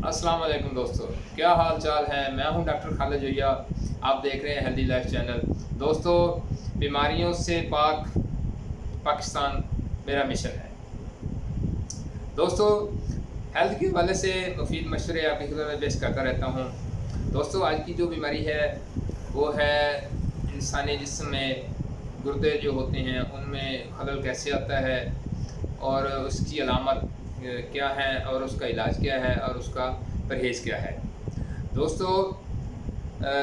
अस्सलाम वालेकुम दोस्तों, क्या हाल चाल है। मैं हूं डॉक्टर खालिद जोया। आप देख रहे हैं हेल्दी लाइफ चैनल। दोस्तों, बीमारियों से पाक पाकिस्तान मेरा मिशन है। दोस्तों, हेल्थ के हवाले से मुफीद मशवरे आपकी खिदमत में पेश करता रहता हूं। दोस्तों, आज की जो बीमारी है वो है इंसानी जिस्म में गुर्दे जो होते हैं उनमें खलल कैसे आता है और उसकी अलामत क्या है और उसका इलाज क्या है और उसका परहेज़ क्या है। दोस्तों,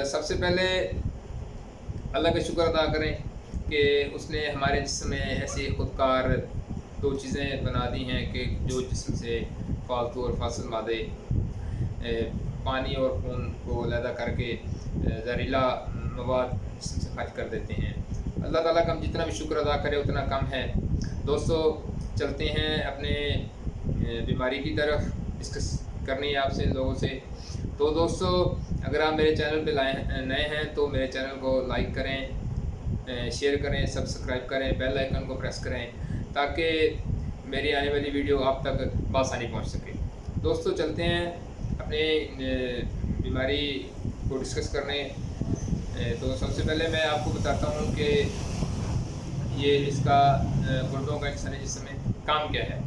सबसे पहले अल्लाह का शुक्र अदा करें कि उसने हमारे जिस्म में ऐसी ख़ुदकार दो चीज़ें बना दी हैं कि जो जिस्म से फालतू और फासिल मादे पानी और खून को अलहदा करके जहरीला मवाद जिस्म से खारिज कर देते हैं। अल्लाह ताला का हम जितना भी शुक्र अदा करें उतना कम है। दोस्तों, चलते हैं अपने बीमारी की तरफ डिस्कस करनी है आपसे लोगों से। तो दोस्तों, अगर आप मेरे चैनल पे नए हैं तो मेरे चैनल को लाइक करें, शेयर करें, सब्सक्राइब करें, बेल आइकन को प्रेस करें ताकि मेरी आने वाली वीडियो आप तक बआसानी पहुंच सके। दोस्तों, चलते हैं अपने बीमारी को डिस्कस करने। तो सबसे पहले मैं आपको बताता हूं कि ये इसका गुर्दों का इंसानी जिस्म में काम क्या है।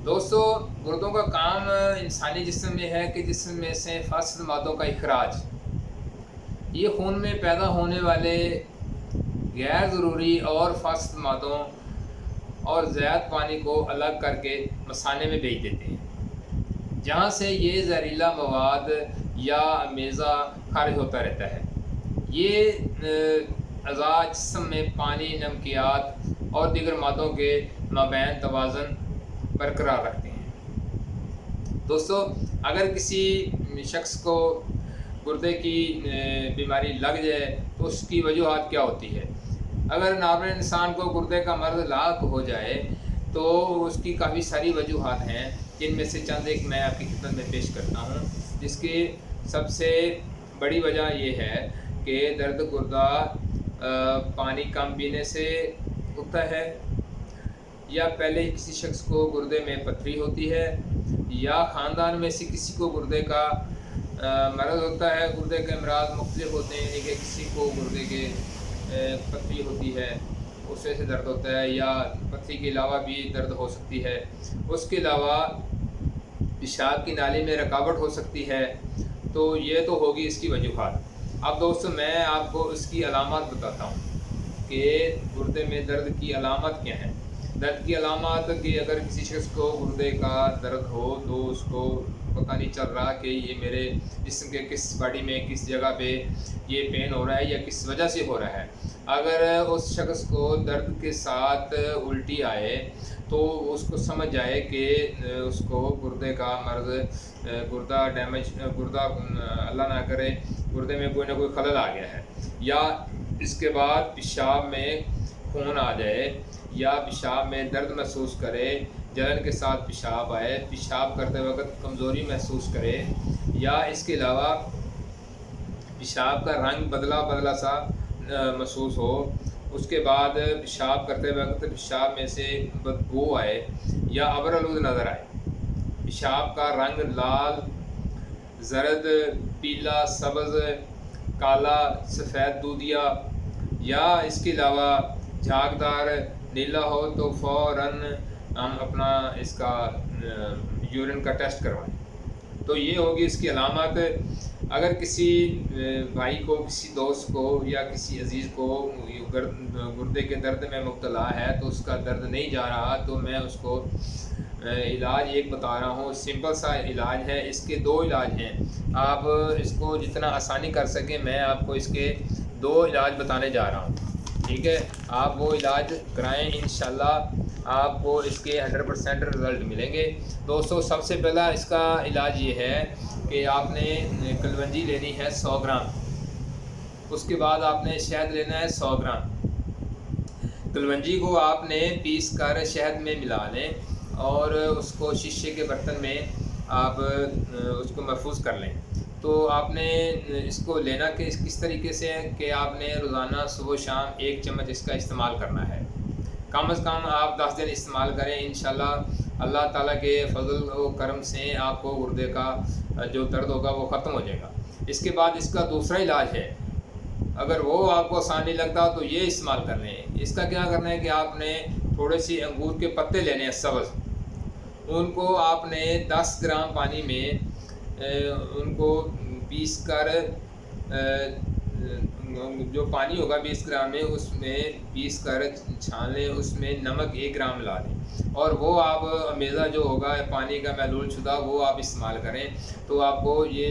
दोस्तों, गुर्दों का काम इंसानी जिस्म में है कि जिस्म में से फासिल मादों का इखराज, ये खून में पैदा होने वाले गैर ज़रूरी और फासिल मादों और ज़्यादा पानी को अलग करके मसाने में भेज देते हैं, जहाँ से ये जहरीला मवाद या मेज़ा खारिज होता रहता है। ये अज़ा जिस्म में पानी, नमकियात और दीगर मादों के माबैन तवाज़ुन बरकरार रखते हैं। दोस्तों, अगर किसी शख्स को गुर्दे की बीमारी लग जाए तो उसकी वजूहात क्या होती है। अगर नॉर्मल इंसान को गुर्दे का मर्ज़ लाक हो जाए तो उसकी काफ़ी सारी वजूहात हैं, जिनमें से चंद एक मैं आपकी खिदमत में पेश करता हूँ। जिसकी सबसे बड़ी वजह यह है कि दर्द गुर्दा पानी कम पीने से होता है, या पहले किसी शख्स को गुर्दे में पथरी होती है, या ख़ानदान में से किसी को गुर्दे का मर्ज़ होता है। गुर्दे के अमराज मुख्तलिफ होते हैं, यानी कि किसी को गुर्दे के पथरी होती है उस वजह से दर्द होता है, या पथरी के अलावा भी दर्द हो सकती है। उसके अलावा पेशाब की नाली में रुकावट हो सकती है। तो ये तो होगी इसकी वजूहात। अब दोस्तों, मैं आपको इसकी अलामत बताता हूँ कि गुर्दे में दर्द की अलामत क्या है। दर्द की अलामत कि अगर किसी शख्स को गुर्दे का दर्द हो तो उसको पता नहीं चल रहा कि ये मेरे जिस्म के किस बॉडी में किस जगह पे ये पेन हो रहा है या किस वजह से हो रहा है। अगर उस शख्स को दर्द के साथ उल्टी आए तो उसको समझ जाए कि उसको गुर्दे का मर्ज़, गुर्दा डैमेज, गुर्दा अल्लाह ना करे गुर्दे में कोई ना कोई खलल आ गया है, या इसके बाद पेशाब में खून आ जाए, या पेशाब में दर्द महसूस करे, जलन के साथ पेशाब आए, पेशाब करते वक्त कमज़ोरी महसूस करे, या इसके अलावा पेशाब का रंग बदला बदला सा महसूस हो। उसके बाद पेशाब करते वक्त पेशाब में से बदबू आए या अबरआलूद नज़र आए, पेशाब का रंग लाल, जर्द, पीला, सब्ज़, काला, सफ़ेद दूधिया, या इसके अलावा झागदार नीला हो तो फ़ौरन हम अपना इसका यूरिन का टेस्ट करवाएं। तो ये होगी इसकी अलामत। अगर किसी भाई को, किसी दोस्त को या किसी अजीज़ को गुर्दे के दर्द में मुब्तला है तो उसका दर्द नहीं जा रहा, तो मैं उसको इलाज एक बता रहा हूँ। सिंपल सा इलाज है। इसके दो इलाज हैं। आप इसको जितना आसानी कर सकें मैं आपको इसके दो इलाज बताने जा रहा हूँ, ठीक है। आप वो इलाज कराएं, इंशाल्लाह आपको इसके 100% रिज़ल्ट मिलेंगे। दोस्तों, सबसे पहला इसका इलाज ये है कि आपने कलवंजी लेनी है 100 ग्राम। उसके बाद आपने शहद लेना है 100 ग्राम। कलवंजी को आपने पीस कर शहद में मिला लें और उसको शीशे के बर्तन में आप उसको महफूज कर लें। तो आपने इसको लेना कि किस तरीके से है कि आपने रोज़ाना सुबह शाम 1 चम्मच इसका इस्तेमाल करना है। कम से कम आप 10 दिन इस्तेमाल करें, इंशाल्लाह अल्लाह ताला के फजल व करम से आपको गुर्दे का जो दर्द होगा वो ख़त्म हो जाएगा। इसके बाद इसका दूसरा इलाज है, अगर वो आपको आसान नहीं लगता तो ये इस्तेमाल करने हैं। इसका क्या करना है कि आपने थोड़े सी अंगूर के पत्ते लेने हैं सब्ज़, उनको आपने 10 ग्राम पानी में उनको पीस कर जो पानी होगा 20 ग्राम में उसमें पीस कर छान लें, उसमें नमक 1 ग्राम मिला दें और वो आप मेज़ा जो होगा पानी का महलूल शुदा वो आप इस्तेमाल करें। तो आपको ये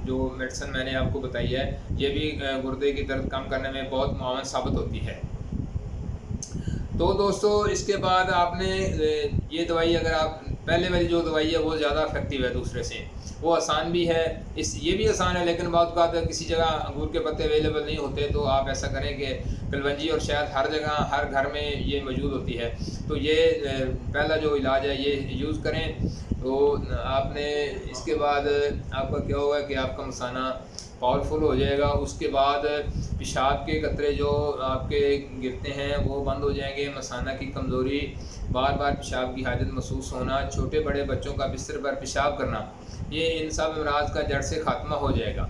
जो मेडिसिन मैंने आपको बताई है ये भी गुर्दे की दर्द कम करने में बहुत मुआवन साबित होती है। तो दोस्तों इसके बाद आपने ये दवाई, अगर आप पहले वाली जो दवाई है वो ज़्यादा इफेक्टिव है दूसरे से, वो आसान भी है, ये भी आसान है, लेकिन बहुत बात किसी जगह अंगूर के पत्ते अवेलेबल नहीं होते तो आप ऐसा करें कि कलवंजी और शहद हर जगह हर घर में ये मौजूद होती है। तो ये पहला जो इलाज है ये यूज़ करें। तो आपने इसके बाद आपका क्या होगा कि आपका मसाना पावरफुल हो जाएगा। उसके बाद पेशाब के कतरे जो आपके गिरते हैं वो बंद हो जाएंगे। मसाना की कमज़ोरी, बार बार पेशाब की हाजत महसूस होना, छोटे बड़े बच्चों का बिस्तर पर पेशाब करना, ये इन सब अमराज का जड़ से ख़ात्मा हो जाएगा।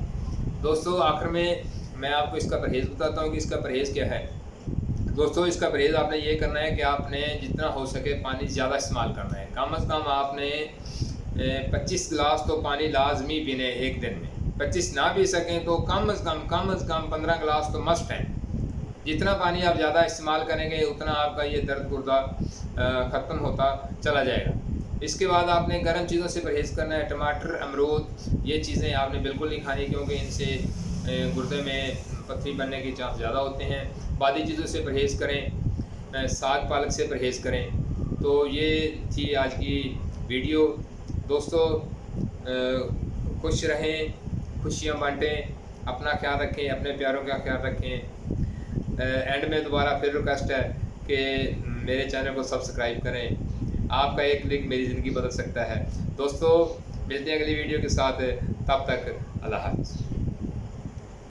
दोस्तों आखिर में मैं आपको इसका परहेज़ बताता हूँ कि इसका परहेज़ क्या है। दोस्तों इसका परहेज़ आपने ये करना है कि आपने जितना हो सके पानी ज़्यादा इस्तेमाल करना है। कम अज़ कम आपने 25 गिलास तो पानी लाजमी पीने एक दिन में। 25 ना पी सकें तो कम अज़ कम 15 गिलास तो मस्ट है। जितना पानी आप ज़्यादा इस्तेमाल करेंगे उतना आपका ये दर्द गुर्दा ख़त्म होता चला जाएगा। इसके बाद आपने गर्म चीज़ों से परहेज़ करना है। टमाटर, अमरूद, ये चीज़ें आपने बिल्कुल नहीं खानी क्योंकि इनसे गुर्दे में पथरी बनने के चांस ज़्यादा होते हैं। बादी चीज़ों से परहेज़ करें, साग पालक से परहेज़ करें। तो ये थी आज की वीडियो। दोस्तों खुश रहें, खुशियाँ बांटें, अपना ख्याल रखें, अपने प्यारों का ख्याल रखें। एंड में दोबारा फिर रिक्वेस्ट है कि मेरे चैनल को सब्सक्राइब करें। आपका एक क्लिक मेरी ज़िंदगी बदल सकता है। दोस्तों मिलते हैं अगली वीडियो के साथ, तब तक अल्लाह हाफ़िज़।